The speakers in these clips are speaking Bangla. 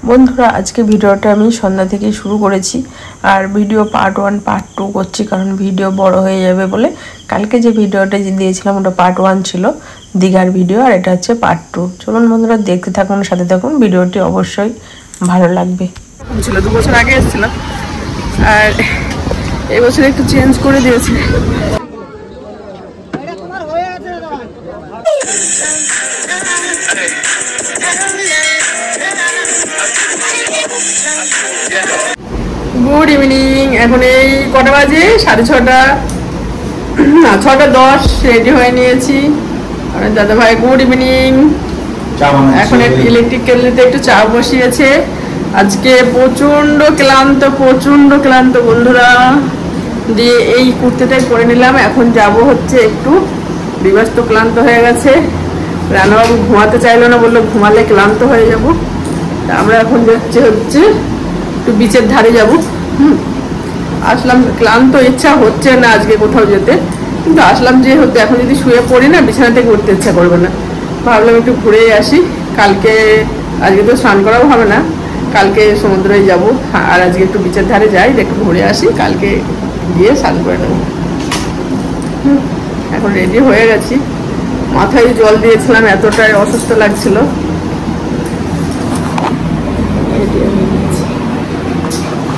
বন্ধুরা আজকে ভিডিওটা আমি সন্ধ্যা থেকে শুরু করেছি আর ভিডিও পার্ট 1 পার্ট 2 করছি কারণ ভিডিও বড় হয়ে যাবে বলে। কালকে যে ভিডিওটা দিয়েছিলাম ওটা পার্ট 1 ছিল দীঘার ভিডিও, আর এটা হচ্ছে পার্ট 2। চলুন বন্ধুরা দেখতে থাকুন, সাথে থাকুন, ভিডিওটি অবশ্যই ভালো লাগবে। ছিল 2 বছর আগে এসেছিলাম আর এই বছর একটু চেঞ্জ করে দিয়েছি। Good evening. এখন এই কটা বাজে? 6:30 না 6:10। রেডি হয়ে নিয়েছি। দাদা ভাই গুড ইভিনিং। এখন ইলেকট্রিক কেটলিতে একটু চা বসিয়েছে। আজকে প্রচন্ড ক্লান্ত বন্ধুরা। দিয়ে এই কুর্তিটাই পরে নিলাম। এখন যাব হচ্ছে একটু, বিবাস তো ক্লান্ত হয়ে গেছে, রানাবাবু ঘুমাতে চাইলো না, বললো ঘুমালে ক্লান্ত হয়ে যাব। আমরা এখন যাচ্ছি হচ্ছে একটু বিচের ধারে যাব। আসলাম, ক্লান্ত, ইচ্ছা হচ্ছে না আজকে কোথাও যেতে, কিন্তু আসলাম যেহেতু এখন যদি শুয়ে পড়ি না বিছানা থেকে উঠতে ইচ্ছা করবে না। ভাবলাম একটু ঘুরেই আসি। কালকে, আজকে তো স্নান করাও হবে না, কালকে সমুদ্রে যাব। আর আজকে একটু বিচের ধারে যাই, একটু ঘুরে আসি, কালকে গিয়ে স্নান করে নেব। এখন রেডি হয়ে গেছি। মাথায় জল দিয়েছিলাম, এতটাই অসুস্থ লাগছিল।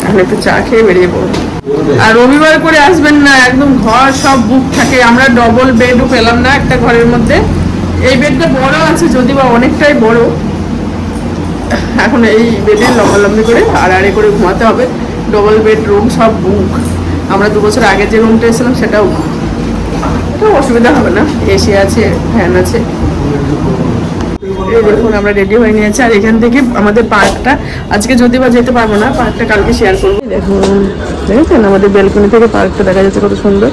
এখন একটু চা খেয়ে বেরিয়ে পড়বো। আর রবিবার করে আসবেন না, একদম ঘর সব বুক থাকে। আমরা ডবল বেডও পেলাম না একটা ঘরের মধ্যে। এই বেডটা বড় আছে যদি বা অনেকটাই বড়। এখন এই বেডে লম্বালম্বি করে আড়াআড়ি করে ঘুমাতে হবে। ডবল বেড রুম সব বুক। আমরা 2 বছর আগে যে রুমটা এসেছিলাম সেটাও অসুবিধা হবে না, এসি আছে, ফ্যান আছে। দেখুন আমরা রেডি হয়ে নিয়েছি। আর এখান থেকে আমাদের পার্কটা আজকে যদি বা যেতে পারবো না, পার্কটা কালকে শেয়ার করবো। দেখুন দেখেছেন আমাদের ব্যালকনি থেকে পার্কটা দেখা যাচ্ছে কত সুন্দর।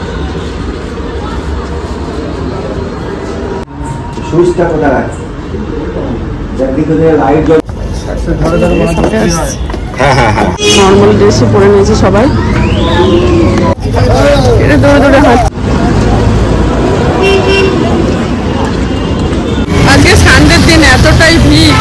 নর্মাল ড্রেসে পরে নিয়েছি সবাই। এটা দৌড়ে দৌড়ে হাঁটছে। আজকে সানডের দিন এতটাই ভিড়।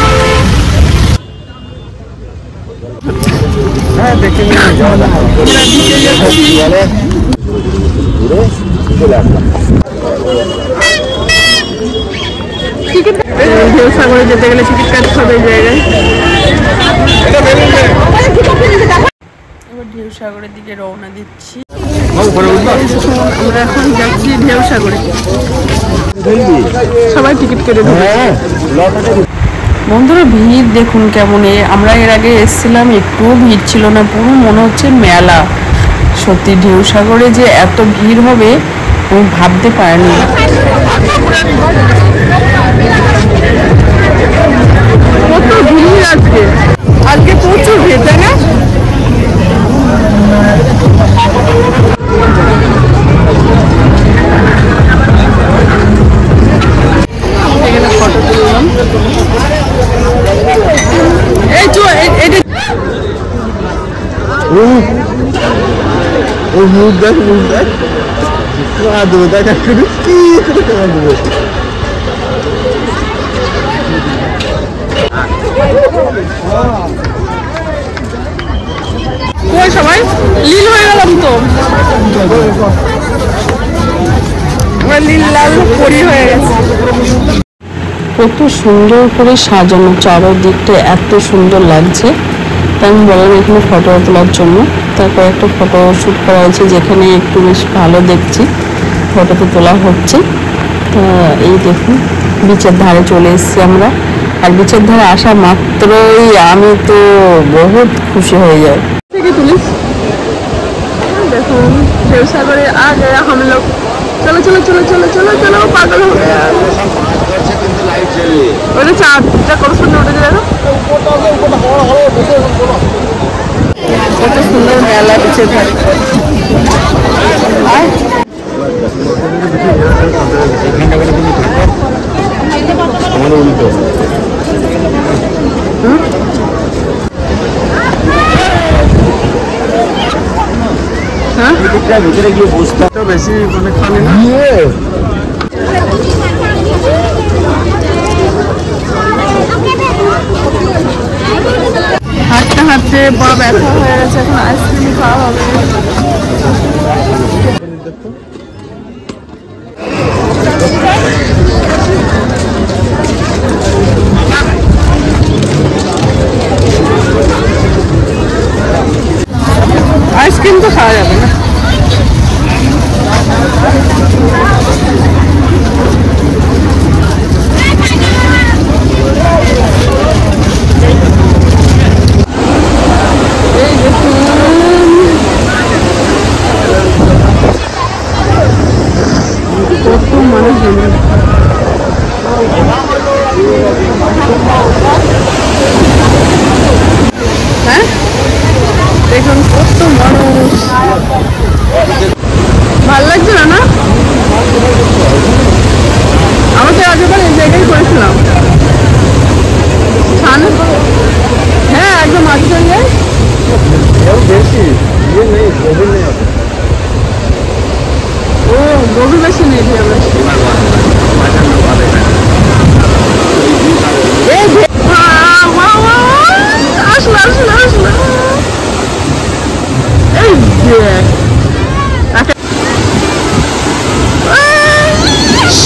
সাগরে যেতে গেলে টিকিট কাটতে হবে এই জায়গায়। এবার ঢেউ সাগরের দিকে রওনা দিচ্ছি। আমরা এখন যাচ্ছি ঢেউ সাগরে। সবাই টিকিট কেটে দেবে। বন্ধুরা ভিড় দেখুন কেমন। আমরা এর আগে এসেছিলাম, একটুও ভিড় ছিল না, পুরো মনে হচ্ছে মেলা। সত্যি ঢেউ সাগরে যে এত ভিড় হবে আমি ভাবতে পারিনি। কত ভিড় আজকে, আজকে প্রচুর ভিড়, তাই না? ফটো তুললাম। এই তো মুখ দেখ, মুখ দেখ, দেখা শুরু কি দেবো। সবাই লীল হয়ে গেলাম তো, লীল লাল পরি হয়ে গেছে। কত সুন্দর করে সাজানো, চারদিকটা এত সুন্দর লাগছে। তাই আমি বললাম এখানে ফটো তোলার জন্য। তারপর একটা ফটো শ্যুট করা হয়েছে যেখানে একটু বেশ ভালো দেখছি, ফটোতে তোলা হচ্ছে। তা এই দেখুন বিচের ধারে চলে এসেছি আমরা। আর বিচের ধারে আসা মাত্রই আমি তো বহুত খুশি হয়ে যাই। থেকে তুলিস দেখুন ঢেউ সাগরে আ গয়া हम लोग। চলো চলো চলো চলো চলো চলো, পাগল হয়ে গেল। ওটা চারটা কত সুন্দর উঠেছে দেখো, কত সুন্দর মেলা বিচের ধারে। আমাদের উল্টো ভিতরে গিয়ে বসতে বেশি মানে খালি না। পা ব্যথা হয়ে গেছে, এখন আইসক্রিম খাওয়া হবে। আইসক্রিম তো খাওয়া যাবে না। কত মানুষ জমে, হ্যাঁ দেখুন কত মানুষ। ভাল লাগছে না? না আমাকে আগেবার এই জায়গায় করেছিলাম, হ্যাঁ একদম মাঝে জায়গায়। ও গভীর বেশি নেই আসলো আসলো আসলো। এই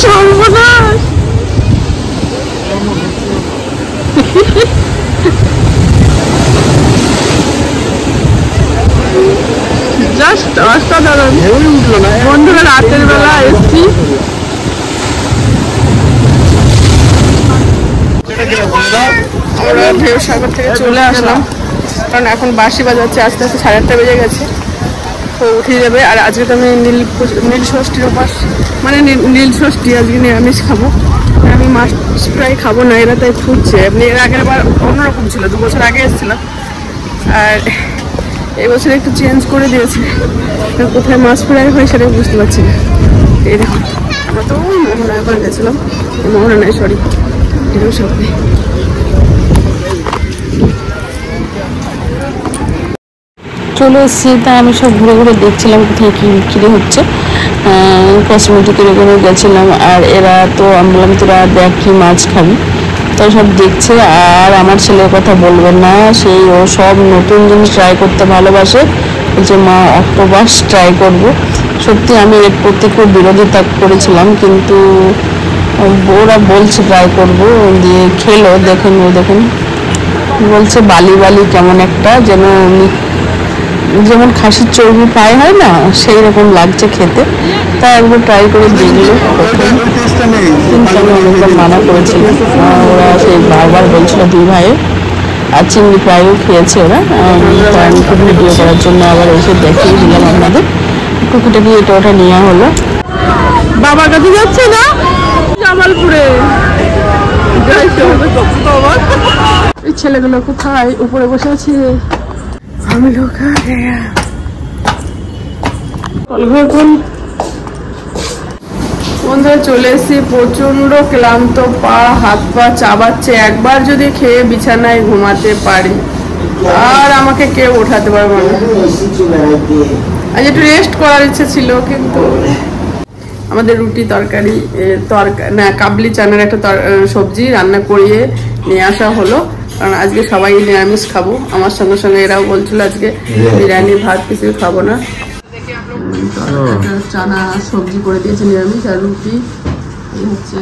সর্বনাশ, জাস্ট অসাধারণ। বন্ধুরা রাতের বেলা এসছি, আমরা ঢেউ সাগর থেকে চলে আসলাম, কারণ এখন বাঁশি বাজাচ্ছে, আস্তে আস্তে 8:30 বেজে গেছে, তো উঠে যাবে। আর আজকে তো আমি নীল ষষ্ঠীর উপাস, মানে নীল ষষ্ঠী, আজকে নিরামিষ খাবো। আমি মাছ প্রায় খাবো না, এরা তাই ফুটছে। এমনি এর আগের বার অন্যরকম ছিল, 2 বছর আগে এসেছিলাম, আর এই বছর একটু চেঞ্জ করে দিয়েছে। কোথায় মাছ ফ্রাই হয় সেটা বুঝতে পারছি না। এই দেখুন আমরা তো মোহনা একবার গেছিলাম, মোহনা নয় সরি, এরকম সামনে। চলে এসেছি, তা আমি সব ঘুরে ঘুরে দেখছিলাম কোথায় কী বিক্রি হচ্ছে। কসমেটিকের ওখানে গেছিলাম, আর এরা তো আমি বললাম তোরা দেখ কি মাছ খাবি, তাই সব দেখছে। আর আমার ছেলের কথা বলবেন না, সেই ও সব নতুন জিনিস ট্রাই করতে ভালোবাসে, যে মা অক্টোপাস ট্রাই করব। সত্যি আমি এর প্রতি খুব বিরোধিতা করেছিলাম, কিন্তু ওরা বলছে ট্রাই করব, দিয়ে খেলো। দেখুন ও দেখুন বলছে বালি বালি কেমন একটা, যেমন খাসির চর্বি ফ্রাই হয় না, সেই রকম লাগছে খেতে। তা একবার ট্রাই করে দেখলো, কিন্তু আমি অনেকবার মানা করেছিলাম। ওরা সেই বারবার বলছিল 2 ভাইয়ে, আর চিংড়ি ফ্রাইও খেয়েছে ওরা। তাই আমি খুব ভিডিও করার জন্য আবার এসে দেখিয়ে দিলাম আপনাদের। টুকিটাকি এটা ওটা নেওয়া হলো। বাবার কাছে যাচ্ছে না জামালপুরে, এই ছেলেগুলো কোথায়? উপরে বসে আছে, আমি লোক বন্ধুরা চলে এসেছি। প্রচন্ড ক্লান্ত, পা হাত পা চাবাচ্ছে। একবার যদি খেয়ে বিছানায় ঘুমাতে পারি আর আমাকে কেউ ওঠাতে পারবে না। আজ একটু রেস্ট করার ইচ্ছে ছিল, কিন্তু আমাদের রুটি তরকারি না কাবলি চানার একটা সবজি রান্না করিয়ে নিয়ে আসা হলো, কারণ আজকে সবাই নিরামিষ খাবো। আমার সঙ্গে সঙ্গে এরাও বলছিল আজকে বিরিয়ানি ভাত কিছু খাবো না। চানা সবজি করে দিয়েছে নিরামিষ, আর রুটি হচ্ছে